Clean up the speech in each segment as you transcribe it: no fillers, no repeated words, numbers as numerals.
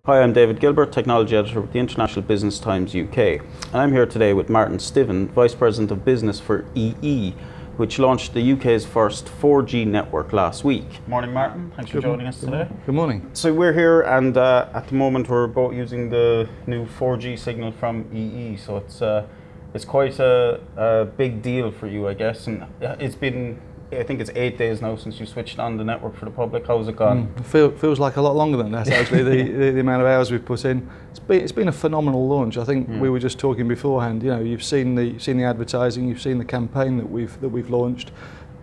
Hi, I'm David Gilbert, Technology Editor with the International Business Times UK. And I'm here today with Martin Stiven, Vice President of Business for EE, which launched the UK's first 4G network last week. Morning, Martin. Thanks for joining us today. Good morning. So we're here, and at the moment we're both using the new 4G signal from EE. So it's quite a big deal for you, I guess. And it's been, I think it's 8 days now since you switched on the network for the public. How's it gone? Feels like a lot longer than that, actually, the amount of hours we've put in. It's been a phenomenal launch. I think we were just talking beforehand, you know, you've seen the advertising, you've seen the campaign that we've launched,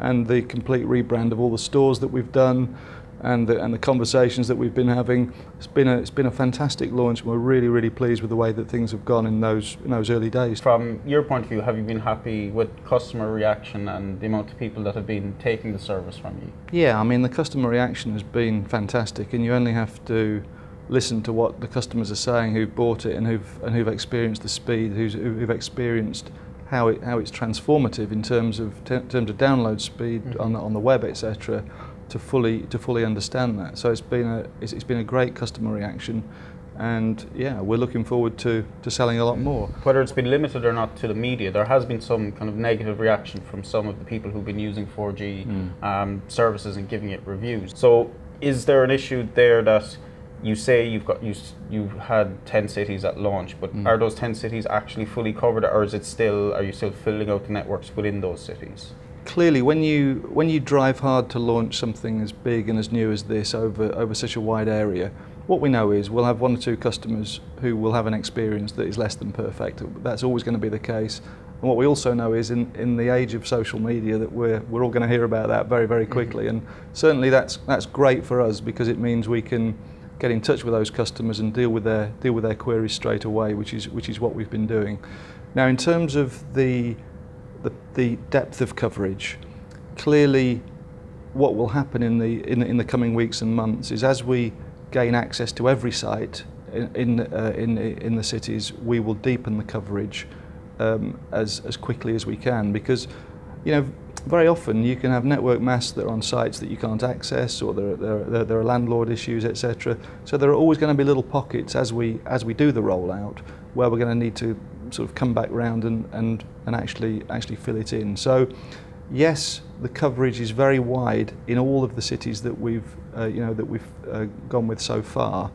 and the complete rebrand of all the stores that we've done, and the conversations that we've been having. It's been a fantastic launch. We're really pleased with the way that things have gone in those early days. From your point of view, have you been happy with customer reaction and the amount of people that have been taking the service from you? Yeah, I mean, the customer reaction has been fantastic, and you only have to listen to what the customers are saying who've bought it and who've experienced the speed, who've experienced how it's transformative in terms of download speed on the web, etc. to fully understand that. So it's been a great customer reaction, and yeah, we're looking forward to selling a lot more. Whether it's been limited or not to the media, there has been some kind of negative reaction from some of the people who've been using 4G services and giving it reviews. So is there an issue there that you say you've had 10 cities at launch, but are those 10 cities actually fully covered, or are you still filling out the networks within those cities? Clearly, when you drive hard to launch something as big and as new as this over such a wide area, what we know is we'll have one or two customers who will have an experience that is less than perfect. That's always going to be the case. And what we also know is in the age of social media that we're all going to hear about that very quickly. And certainly that's great for us, because it means we can get in touch with those customers and deal with their queries straight away, which is what we've been doing. Now, in terms of the depth of coverage, clearly what will happen in the coming weeks and months is, as we gain access to every site in the cities, we will deepen the coverage as quickly as we can, because, you know, very often you can have network masts that are on sites that you can't access, or there are landlord issues, etc. So there are always going to be little pockets as we do the rollout where we're going to need to sort of come back round and actually fill it in. So yes, the coverage is very wide in all of the cities that we've gone with so far,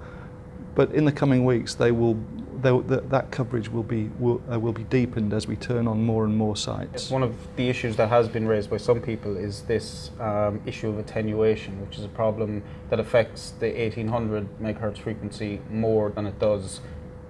but in the coming weeks that coverage will be deepened as we turn on more and more sites. One of the issues that has been raised by some people is this issue of attenuation, which is a problem that affects the 1800 megahertz frequency more than it does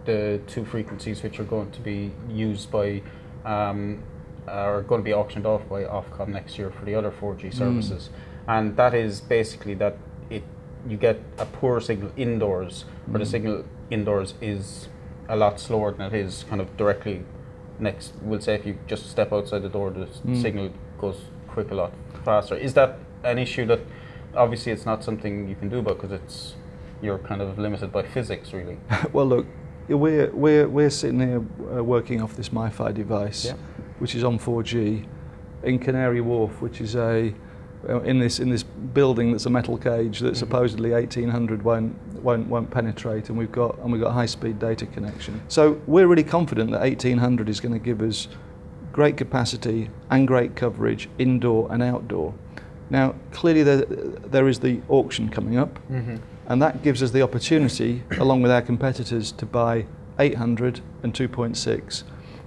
the two frequencies which are going to be used by are going to be auctioned off by Ofcom next year for the other 4G services. And that is basically that you get a poor signal indoors, where the signal indoors is a lot slower than it is kind of directly next. We'll say if you just step outside the door, the signal goes quick a lot faster. Is that an issue that obviously it's not something you can do about, because you're kind of limited by physics, really? Well, look, we're sitting here working off this MiFi device, which is on 4G in Canary Wharf, which is in this building that's a metal cage that supposedly 1800 won't penetrate, and we've got high-speed data connection. So we're really confident that 1800 is going to give us great capacity and great coverage indoor and outdoor. Now, clearly there is the auction coming up, and that gives us the opportunity, along with our competitors, to buy 800 and 2.6.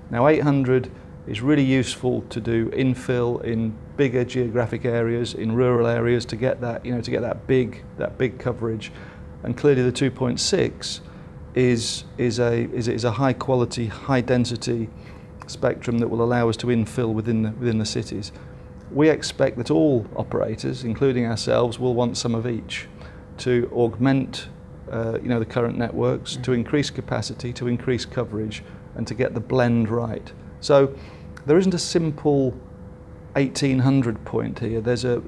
Now, 800 is really useful to do infill in bigger geographic areas, in rural areas, to get that big coverage. And clearly the 2.6 is a high quality, high density spectrum that will allow us to infill within the cities. We expect that all operators, including ourselves, will want some of each to augment the current networks, to increase capacity, to increase coverage, and to get the blend right. So there isn't a simple 1800 point here. There's a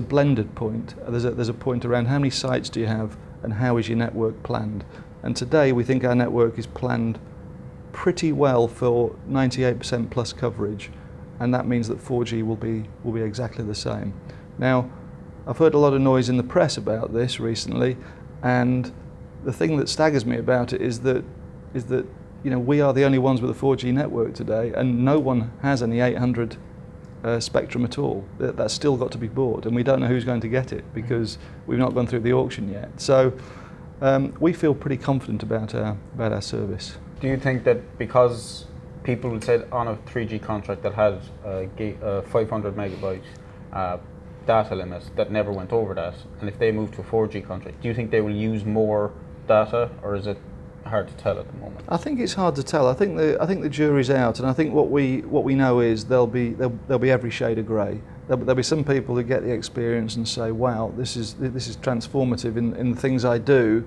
blended point. There's a point around how many sites do you have and how is your network planned. And today we think our network is planned pretty well for 98% plus coverage, and that means that 4G will be exactly the same. Now, I've heard a lot of noise in the press about this recently, and the thing that staggers me about it is that we are the only ones with a 4G network today, and no one has any 800 spectrum at all. That's still got to be bought, and we don't know who's going to get it because we've not gone through the auction yet. So we feel pretty confident about our service. Do you think that because people would say on a 3G contract that had a 500 megabyte data limit that never went over that, and if they move to a 4G contract, do you think they will use more data, or is it hard to tell at the moment? I think it's hard to tell. I think the jury's out, and I think what we know is there'll be every shade of grey. There'll be some people who get the experience and say, "Wow, this is transformative in the things I do."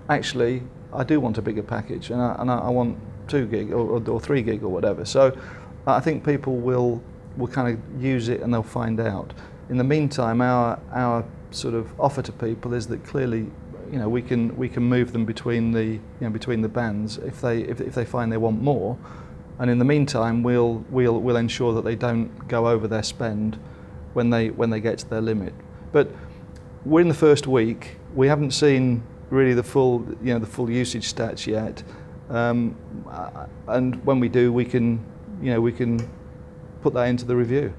Actually, I do want a bigger package, and I want 2 gig or 3 gig or whatever. So I think people will kind of use it and they'll find out. In the meantime, our sort of offer to people is that clearly, we can move them between the bands if they find they want more, and in the meantime we'll ensure that they don't go over their spend when they get to their limit. But we're in the first week. We haven't seen really the full usage stats yet, and when we do, we can put that into the review.